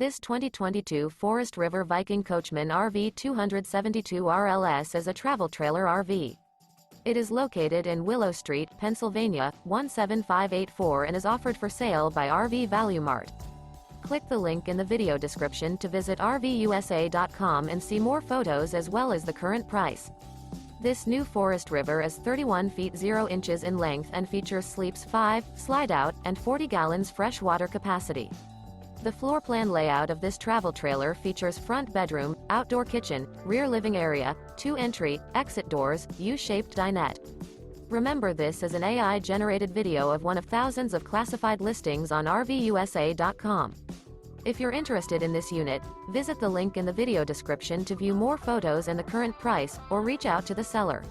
This 2022 Forest River Viking Coachmen RV 272 RLS is a travel trailer RV. It is located in Willow Street, Pennsylvania, 17584 and is offered for sale by RV Value Mart. Click the link in the video description to visit RVUSA.com and see more photos as well as the current price. This new Forest River is 31 feet 0 inches in length and features sleeps 5, slide-out, and 40 gallons fresh water capacity. The floor plan layout of this travel trailer features front bedroom, outdoor kitchen, rear living area, 2 entry, exit doors, U-shaped dinette. Remember, this is an AI-generated video of one of thousands of classified listings on RVUSA.com. If you're interested in this unit, visit the link in the video description to view more photos and the current price, or reach out to the seller.